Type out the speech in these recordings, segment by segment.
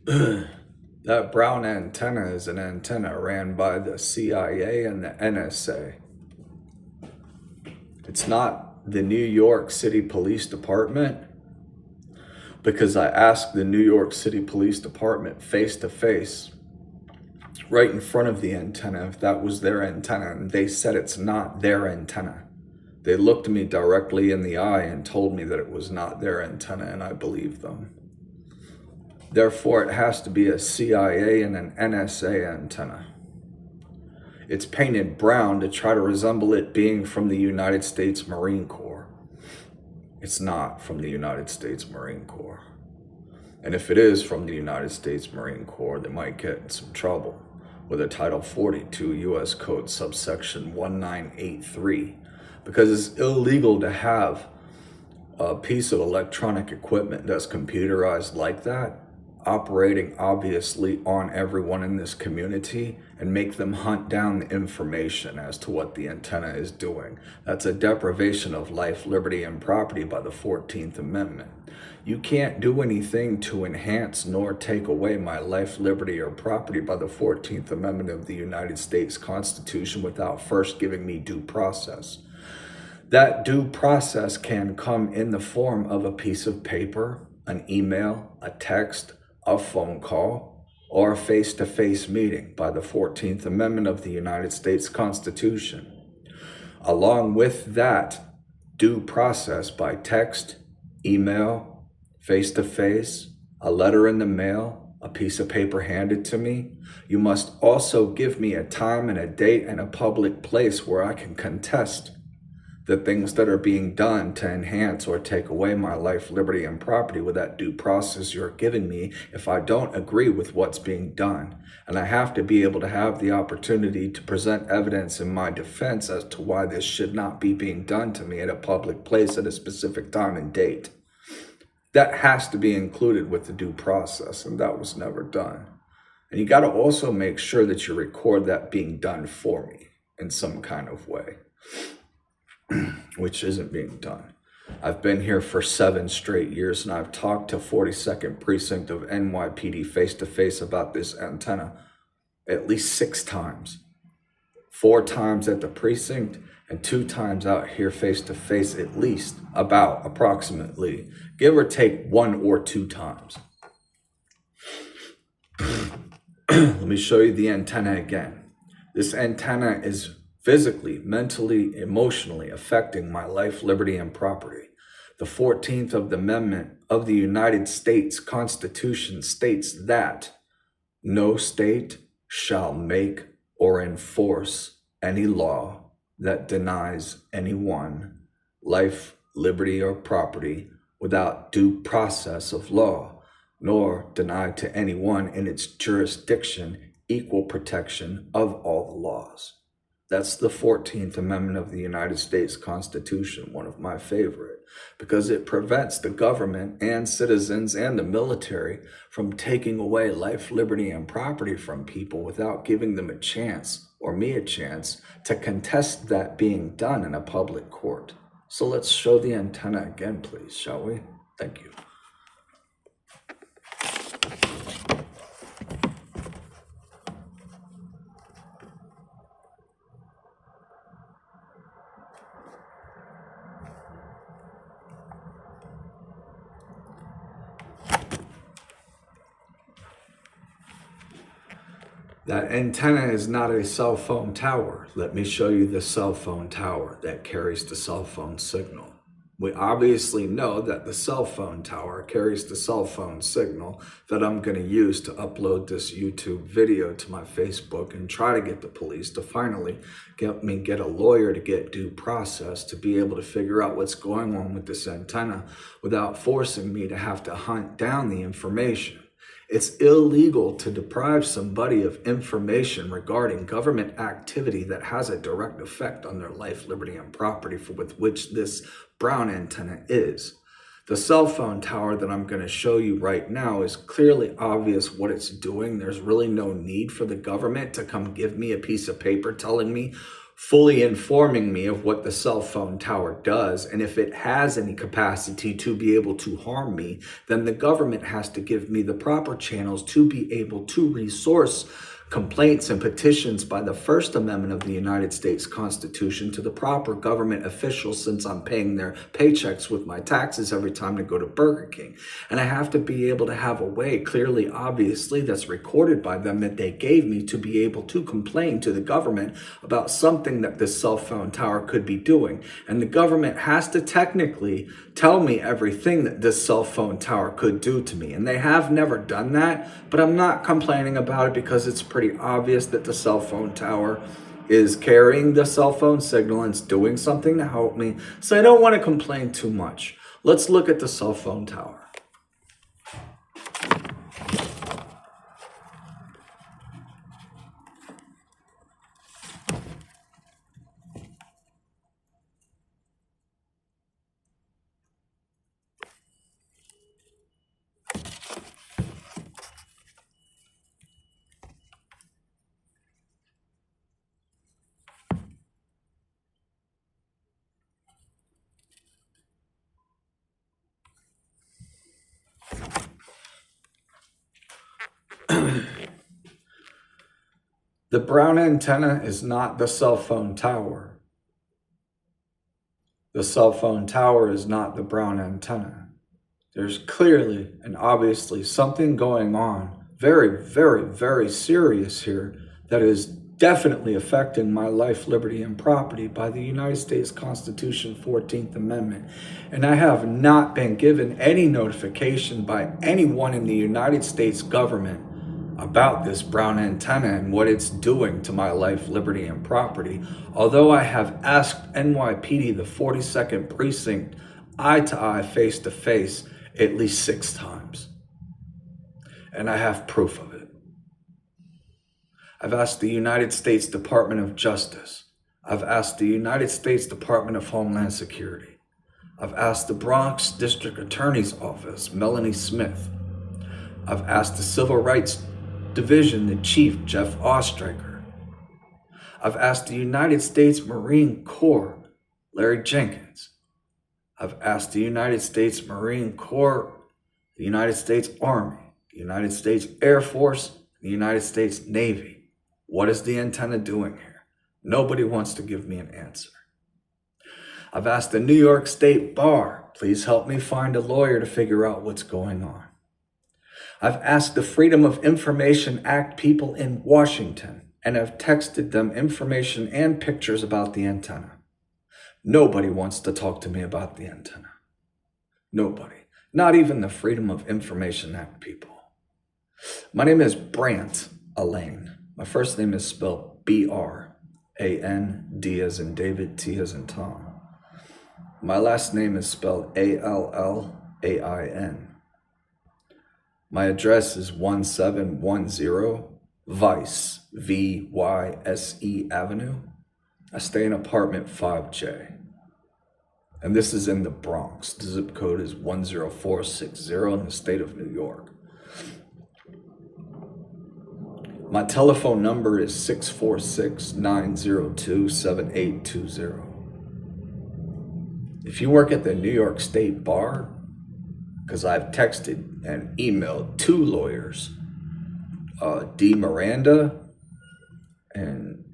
That brown antenna is an antenna ran by the CIA and the NSA. It's not the New York City Police Department, because I asked the New York City Police Department face to face, right in front of the antenna, if that was their antenna, and they said it's not their antenna. They looked me directly in the eye and told me that it was not their antenna, and I believed them. Therefore, it has to be a CIA and an NSA antenna. It's painted brown to try to resemble it being from the United States Marine Corps. It's not from the United States Marine Corps. And if it is from the United States Marine Corps, they might get in some trouble with a Title 42 U.S. Code subsection 1983, because it's illegal to have a piece of electronic equipment that's computerized like that operating obviously on everyone in this community and make them hunt down the information as to what the antenna is doing. That's a deprivation of life, liberty, and property by the 14th Amendment. You can't do anything to enhance nor take away my life, liberty, or property by the 14th Amendment of the United States Constitution without first giving me due process. That due process can come in the form of a piece of paper, an email, a text, a phone call, or a face-to-face meeting by the 14th Amendment of the United States Constitution. Along with that due process by text, email, face-to-face, a letter in the mail, a piece of paper handed to me, you must also give me a time and a date and a public place where I can contest the things that are being done to enhance or take away my life, liberty, and property with that due process you're giving me if I don't agree with what's being done. And I have to be able to have the opportunity to present evidence in my defense as to why this should not be being done to me at a public place at a specific time and date. That has to be included with the due process, and that was never done. And you got to also make sure that you record that being done for me in some kind of way, which isn't being done. I've been here for 7 straight years, and I've talked to 42nd Precinct of NYPD face-to-face about this antenna at least 6 times. 4 times at the precinct and 2 times out here face-to-face, at least, about approximately, give or take 1 or 2 times. Let me show you the antenna again. This antenna is physically, mentally, emotionally affecting my life, liberty, and property. The 14th of the Amendment of the United States Constitution states that no state shall make or enforce any law that denies anyone life, liberty, or property without due process of law, nor deny to anyone in its jurisdiction equal protection of all the laws. That's the 14th Amendment of the United States Constitution, one of my favorite, because it prevents the government and citizens and the military from taking away life, liberty, and property from people without giving them a chance, or me a chance, to contest that being done in a public court. So let's show the antenna again, please, shall we? Thank you. That antenna is not a cell phone tower. Let me show you the cell phone tower that carries the cell phone signal. We obviously know that the cell phone tower carries the cell phone signal that I'm going to use to upload this YouTube video to my Facebook and try to get the police to finally get a lawyer to get due process to be able to figure out what's going on with this antenna without forcing me to have to hunt down the information. It's illegal to deprive somebody of information regarding government activity that has a direct effect on their life, liberty, and property, with which this brown antenna is. The cell phone tower that I'm going to show you right now is clearly obvious what it's doing. There's really no need for the government to come give me a piece of paper telling me fully informing me of what the cell phone tower does. And if it has any capacity to be able to harm me, then the government has to give me the proper channels to be able to resource complaints and petitions by the First Amendment of the United States Constitution to the proper government officials, since I'm paying their paychecks with my taxes every time to go to Burger King. And I have to be able to have a way, clearly, obviously, that's recorded by them that they gave me to be able to complain to the government about something that this cell phone tower could be doing. And the government has to technically tell me everything that this cell phone tower could do to me. And they have never done that, but I'm not complaining about it because it's pretty obvious that the cell phone tower is carrying the cell phone signal and it's doing something to help me. So I don't want to complain too much. Let's look at the cell phone tower. The brown antenna is not the cell phone tower. The cell phone tower is not the brown antenna. There's clearly and obviously something going on, very, very, very serious here, that is definitely affecting my life, liberty, and property by the United States Constitution 14th Amendment. And I have not been given any notification by anyone in the United States government about this brown antenna and what it's doing to my life, liberty, and property. Although I have asked NYPD, the 42nd precinct, eye to eye, face to face, at least 6 times. And I have proof of it. I've asked the United States Department of Justice. I've asked the United States Department of Homeland Security. I've asked the Bronx District Attorney's Office, Melanie Smith. I've asked the Civil Rights Division, the Chief, Jeff Ostreicher. I've asked the United States Marine Corps, Larry Jenkins. I've asked the United States Marine Corps, the United States Army, the United States Air Force, the United States Navy. What is the antenna doing here? Nobody wants to give me an answer. I've asked the New York State Bar, please help me find a lawyer to figure out what's going on. I've asked the Freedom of Information Act people in Washington, and I've texted them information and pictures about the antenna. Nobody wants to talk to me about the antenna. Nobody. Not even the Freedom of Information Act people. My name is Brant Allain. My first name is spelled B-R-A-N, D as in David, T as in Tom. My last name is spelled A-L-L-A-I-N. My address is 1710 Vyse, V-Y-S-E Avenue. I stay in apartment 5J. And this is in the Bronx. The zip code is 10460 in the state of New York. My telephone number is 646-902-7820. If you work at the New York State Bar, because I've texted and emailed 2 lawyers, D. Miranda and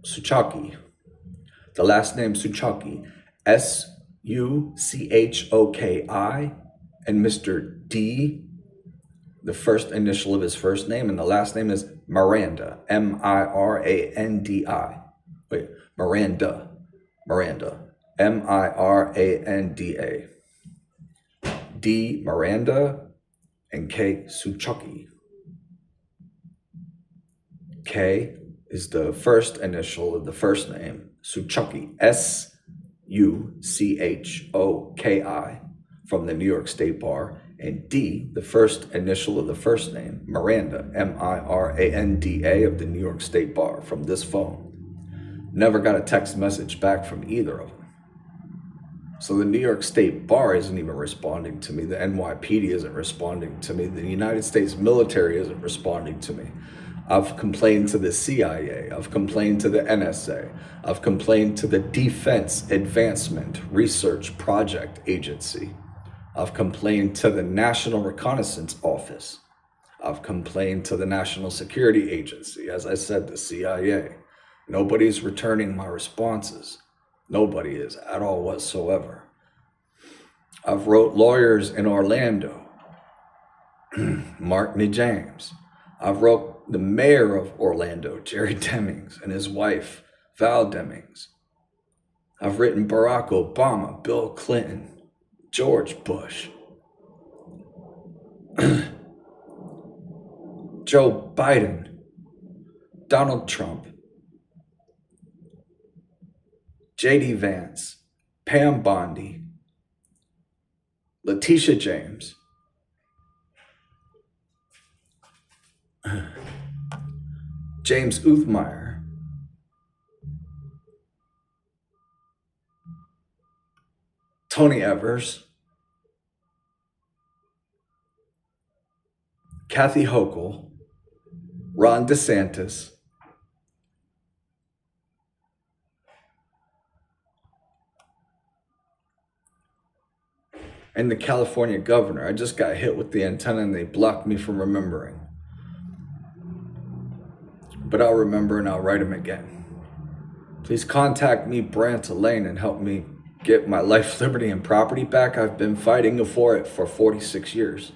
Suchaki. The last name Suchaki, S-U-C-H-O-K-I, and Mr. D, the first initial of his first name, and the last name is Miranda, M-I-R-A-N-D-I. Wait, Miranda, M-I-R-A-N-D-A. D. Miranda and K. Suchaki. K is the first initial of the first name, Suchaki, S-U-C-H-O-K-I, from the New York State Bar, and D, the first initial of the first name, Miranda, M-I-R-A-N-D-A, of the New York State Bar, from this phone. Never got a text message back from either of them. So the New York State Bar isn't even responding to me. The NYPD isn't responding to me. The United States military isn't responding to me. I've complained to the CIA. I've complained to the NSA. I've complained to the Defense Advancement Research Project Agency. I've complained to the National Reconnaissance Office. I've complained to the National Security Agency, as I said, the CIA. Nobody's returning my responses. Nobody is at all whatsoever. I've wrote lawyers in Orlando, Mark James. I've wrote the mayor of Orlando, Jerry Demings, and his wife, Val Demings. I've written Barack Obama, Bill Clinton, George Bush, Joe Biden, Donald Trump, J.D. Vance, Pam Bondi, Letitia James, James Uthmeyer, Tony Evers, Kathy Hochul, Ron DeSantis, and the California governor. I just got hit with the antenna and they blocked me from remembering. But I'll remember and I'll write him again. Please contact me, Brant Elaine, and help me get my life, liberty, and property back. I've been fighting for it for 46 years.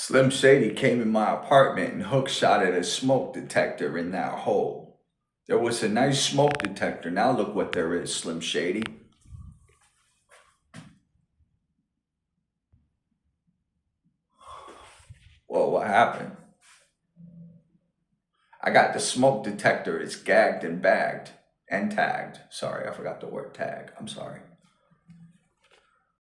Slim Shady came in my apartment and hookshotted a smoke detector in that hole. There was a nice smoke detector. Now look what there is, Slim Shady. Well, what happened? I got the smoke detector. It's gagged and bagged and tagged. Sorry, I forgot the word tag. I'm sorry.